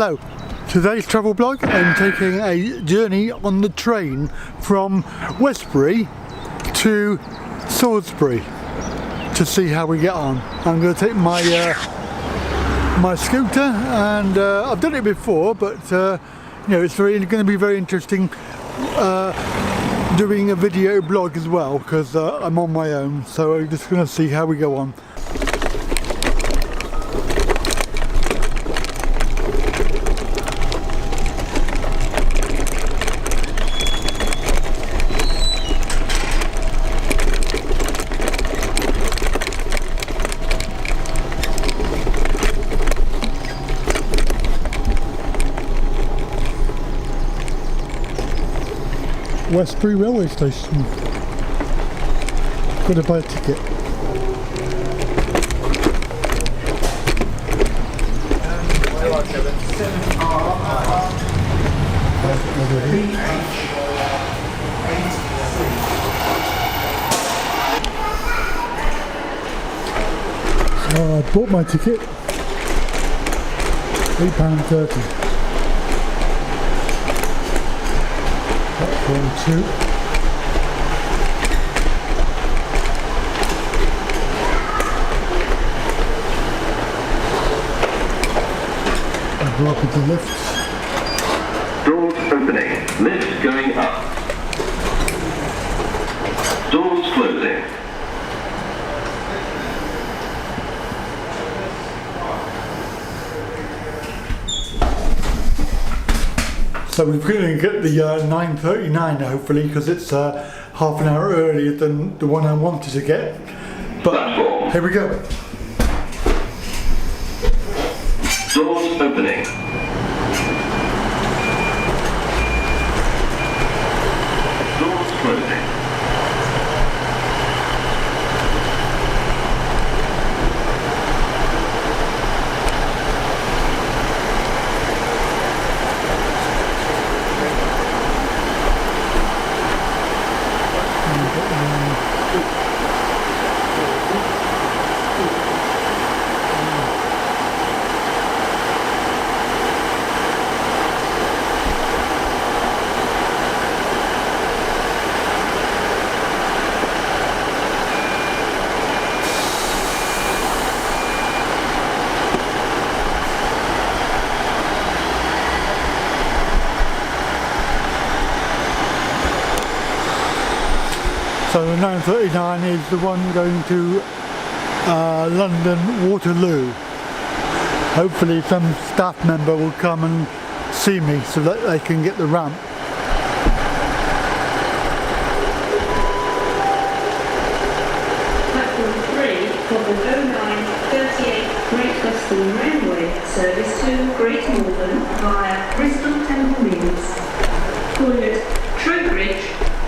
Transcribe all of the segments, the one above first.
Hello, today's travel blog. I'm taking a journey on the train from Westbury to Salisbury to see how we get on. I'm going to take my my scooter, and I've done it before, but you know, it's going to be very interesting doing a video blog as well, because I'm on my own, so I'm just going to see how we go on. Westbury railway station. Got to buy a ticket. So I bought my ticket. £8.30. Platform 2. I go up with the lift. Doors opening. Lift going up. Doors closing. So we're going to get the 9:39 hopefully, because it's half an hour earlier than the one I wanted to get. But here we go. Doors opening. Doors closing. So the 9:39 is the one going to London Waterloo. Hopefully some staff member will come and see me so that they can get the ramp. Platform 3 of the 0938 Great Western Railway service to Great Northern via Bristol Temple Meads. Toilet, Trowbridge,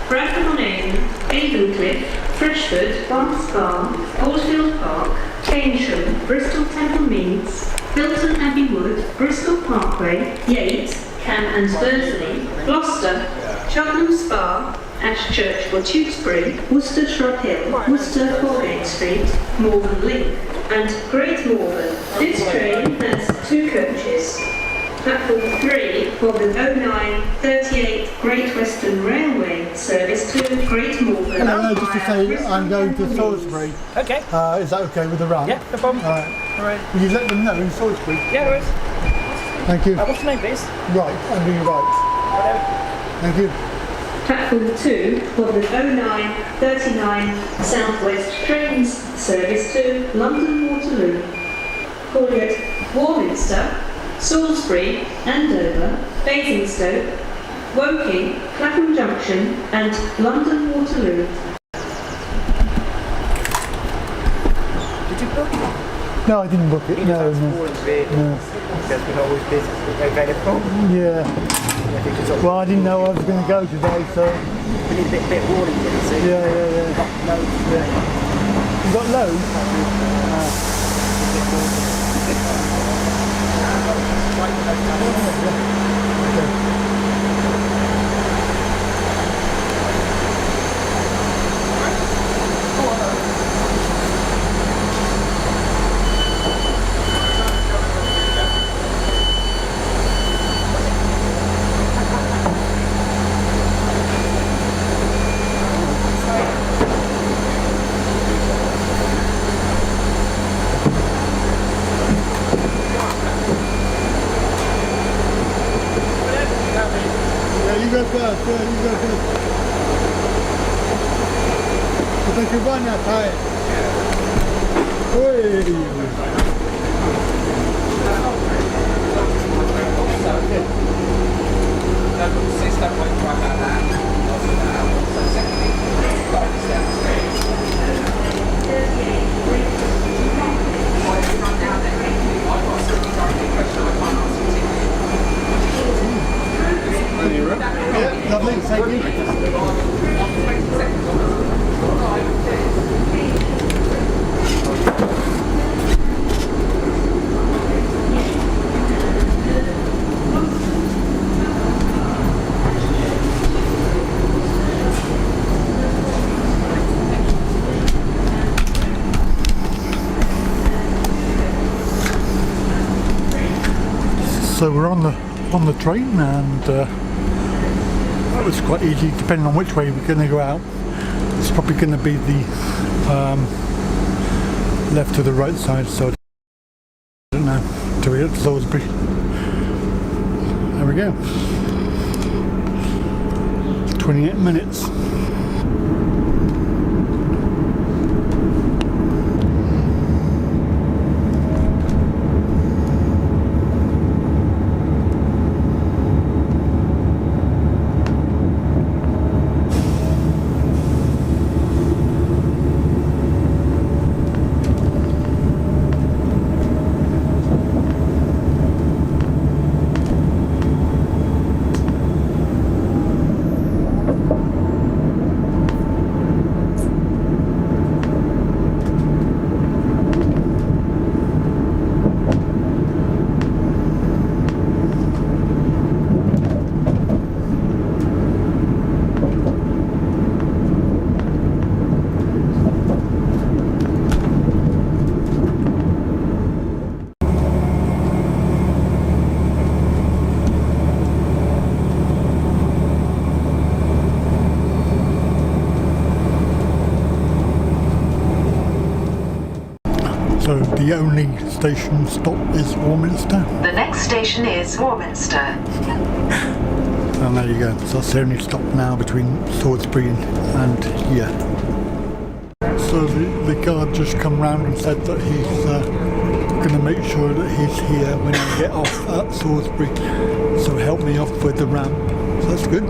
Bradford-on-Avon, Avon-Cliff, Freshford, Barnes Spa, Oldfield Park, Keynsham, Bristol Temple Meads, Bilton Abbey Wood, Bristol Parkway, Yates, Cam and Bursley, Gloucester, Cheltenham Spa, Ashchurch or Tewkesbury, Worcester Shrub Hill, Worcester Foregate Street, Malvern Link, and Great Malvern. This train has 2 coaches. Platform 3 for the 0938 Great Western Railway service to Great Malvern. Hello, just to say I'm going to Salisbury. Okay. Is that okay with the ramp? Yeah, no problem. Alright. Will you let them know in Salisbury? Yeah, there is. Thank you. What's your name, please? Right, I'm doing right. Thank you. Platform 2 for the 0939 Southwest Trains service to London Waterloo. Cornwall, Warminster, Salisbury, Andover, Basingstoke, Woking, Clapham Junction and London Waterloo. Did you book it? No, I didn't book it. No, no. Because we're always busy. Available. Yeah. Well, I didn't know I was going to go today, so. We need a bit warning, you see. Yeah. Not loads today. You got loads? They can run that high. Whee! Yeah, lovely, thank you. So we're on the train, and that was quite easy depending on which way we're going to go out. It's probably going to be the left to the right side, so I don't know, till we get to Salisbury. There we go. 28 minutes. So the only station stop is Warminster. The next station is Warminster. And there you go. So that's the only stop now between Salisbury and here. So the guard just come round and said that he's going to make sure that he's here when I get off at Salisbury. So help me off with the ramp. So that's good.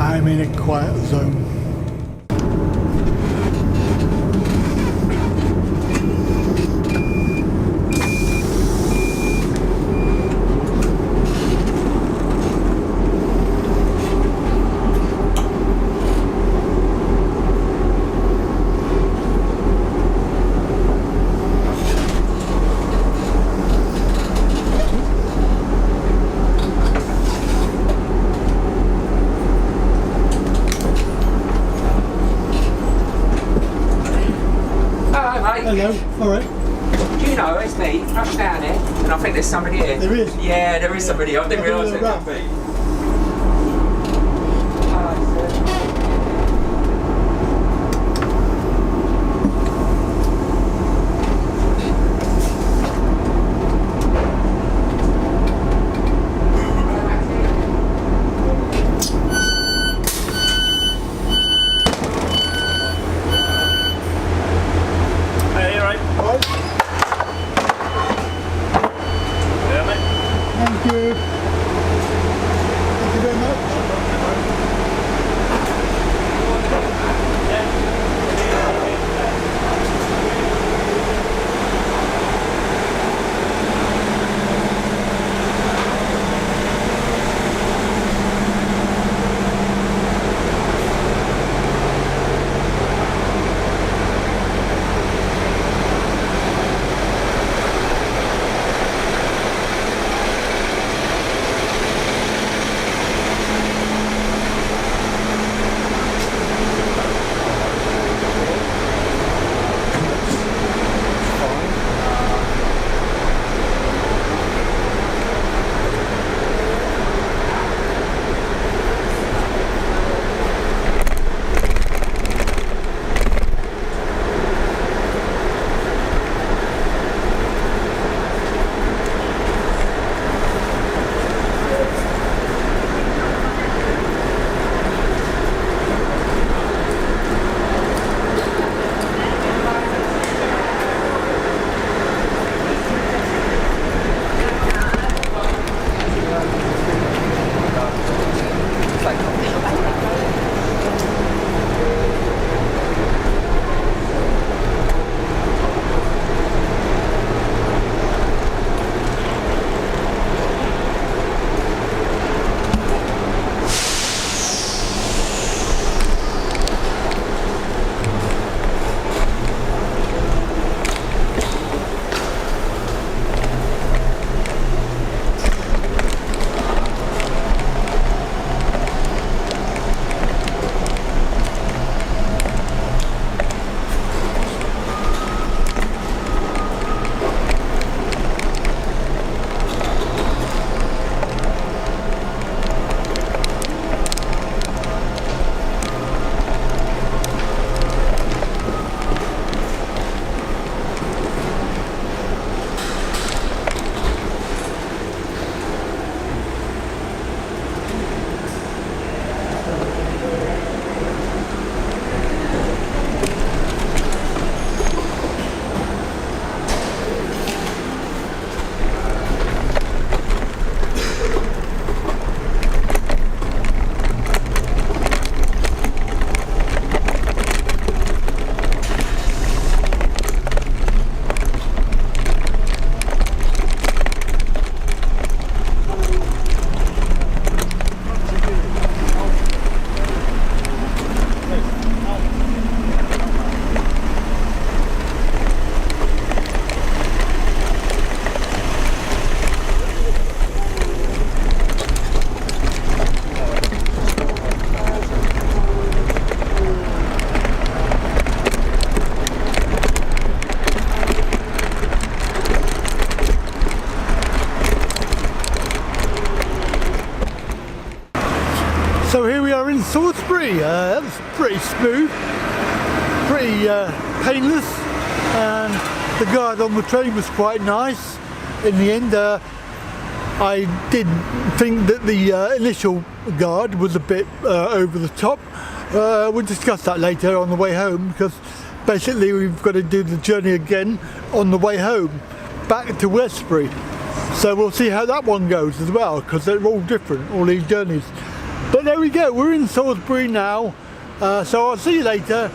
I'm in a quiet zone. Hello, alright. Do you know, it's me, rush down here, and I think there's somebody here. There is? Yeah, there is somebody. I didn't realise it. Thank you. Salisbury. That was pretty smooth, pretty painless, and the guard on the train was quite nice. In the end, I did think that the initial guard was a bit over the top. We'll discuss that later on the way home, because basically we've got to do the journey again on the way home back to Westbury. So we'll see how that one goes as well, because they're all different, all these journeys. But there we go, we're in Salisbury now, so I'll see you later,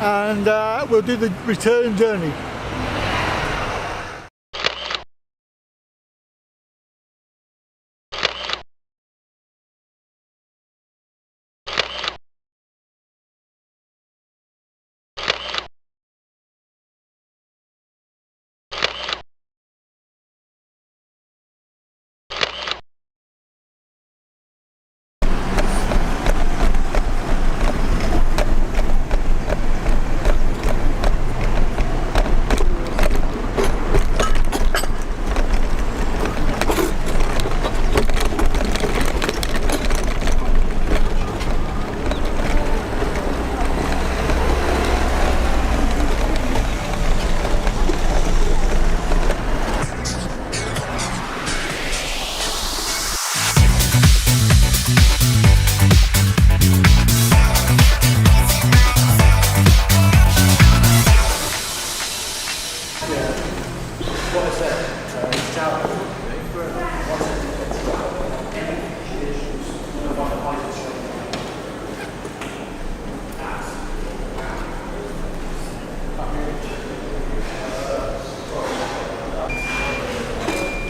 and we'll do the return journey.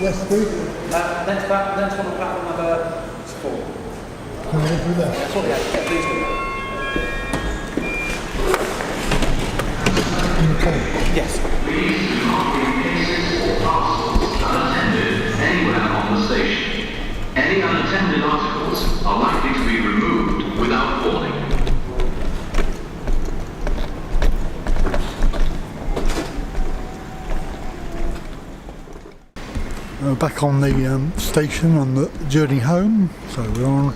Westbury? Next on the platform number 4. Can we go through there? That's what we have. Yeah, please do. Yes. Unattended anywhere on the station. Any unattended articles are likely to be removed without warning. We're back on the station on the journey home, so we're on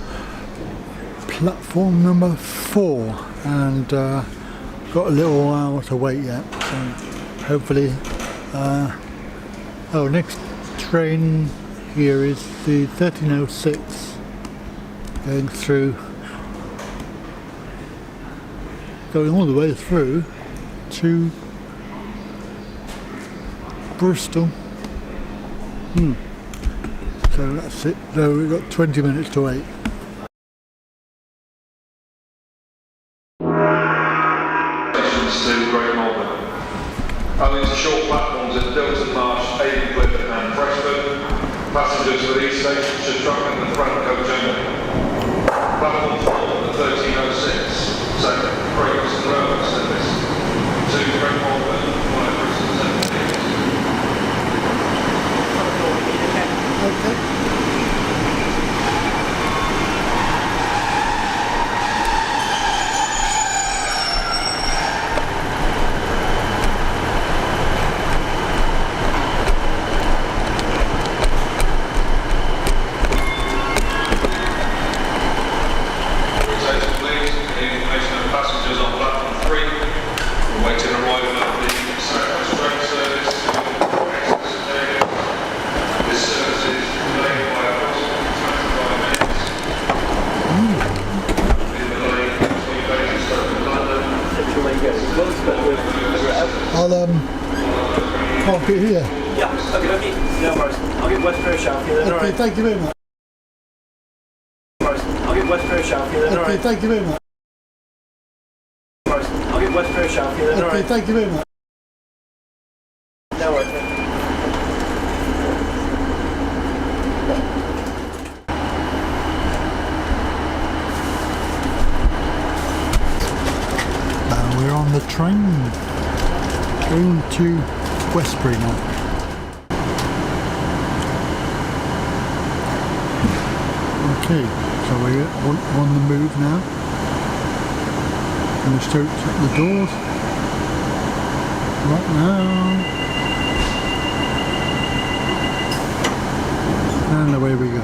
platform number 4, and got a little while to wait yet, so hopefully next train here is the 1306 going all the way through to Bristol. So that's it. So we've got 20 minutes to wait. To Great Malvern. Owing to short platforms at Dilton Marsh, Avoncliff and Freshford, passengers for these stations should travel in the front coach only. Platform 4 at 1306, second Great Western Railway service to Great Malvern via Bristol Central. Okay. I'll park it here. Yeah, okay. No worries. I'll get Westbury shout here. Okay, Alright. thank you very much. I'll get Westbury shout here. Okay, Alright. thank you very much. I'll get Westbury shout here. Okay, Alright. thank you very much. No worries. We're on the train going to Westbury now. Okay, so we're on the move now. Going to start at the doors right now, and away we go.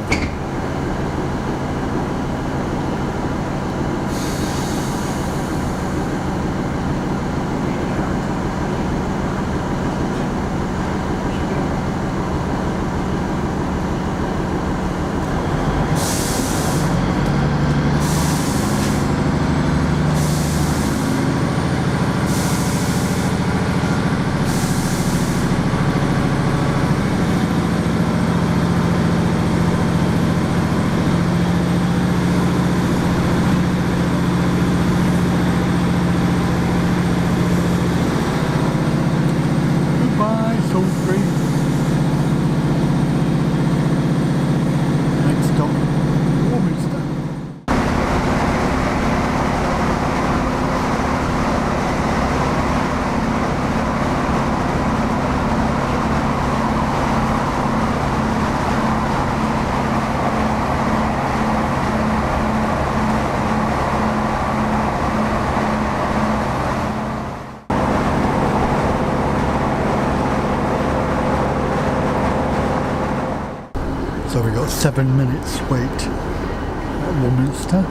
About 7 minutes wait at Warminster.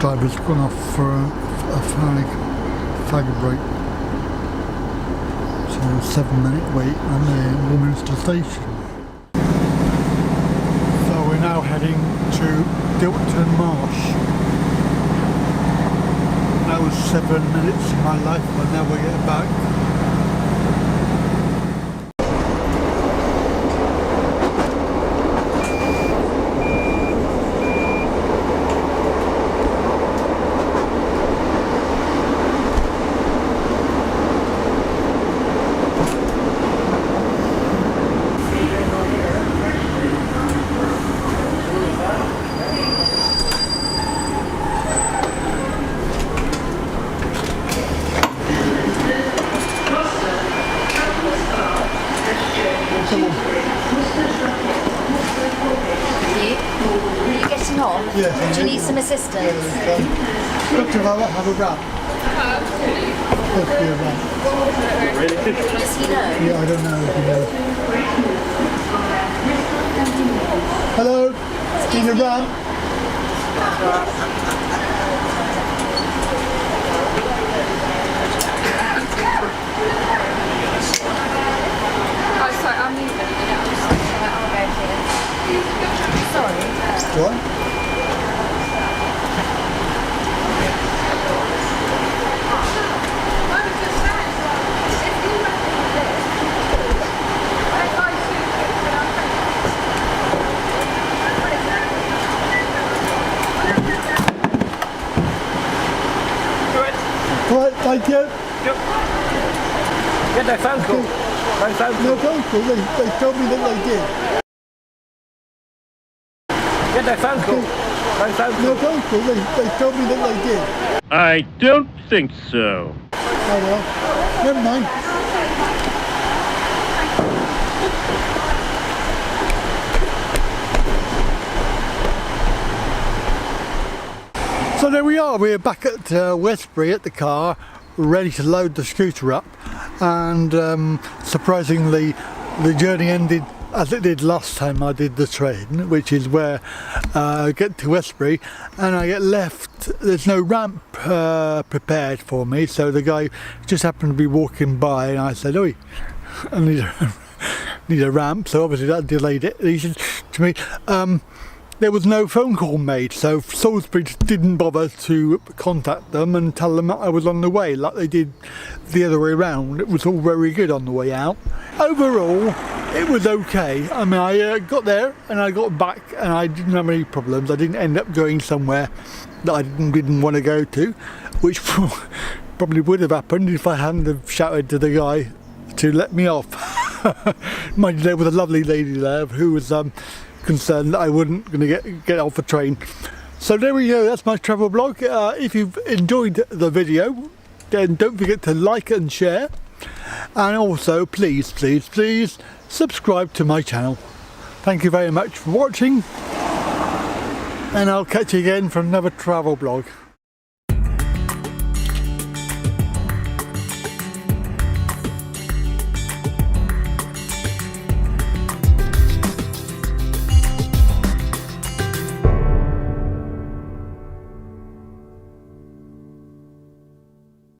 Driver's gone off for a fag break. So 7-minute wait on the Warminster station. So we're now heading to Dilton Marsh. That was 7 minutes of my life, but now we're getting back. Yes, do you need some assistance? Dr. have a wrap. Does he know? Yeah, I don't know if he knows. Hello, need a wrap? Oh, sorry, I'm leaving in a minute. Sorry. What? Right, thank you. Yep. Get that phone call. No phone call. No phone call, they told me that they did. Get that phone call. No phone call. No phone call, they told me that they did. I don't think so. Oh well, never mind. So there we are, we're back at Westbury at the car, ready to load the scooter up, and surprisingly the journey ended as it did last time I did the train, which is where I get to Westbury and I get left, there's no ramp prepared for me, so the guy just happened to be walking by and I said, "Oi, I need a ramp," so obviously that delayed it. And he said to me, there was no phone call made, so Salisbury didn't bother to contact them and tell them that I was on the way like they did the other way around. It was all very good on the way out. Overall, it was okay. I mean, I got there and I got back and I didn't have any problems. I didn't end up going somewhere that I didn't want to go to, which probably would have happened if I hadn't have shouted to the guy to let me off. Mind you, there was a lovely lady there who was concerned that I wasn't going to get off the train. So there we go, that's my travel blog. If you've enjoyed the video, then don't forget to like and share, and also please subscribe to my channel. Thank you very much for watching, and I'll catch you again for another travel blog.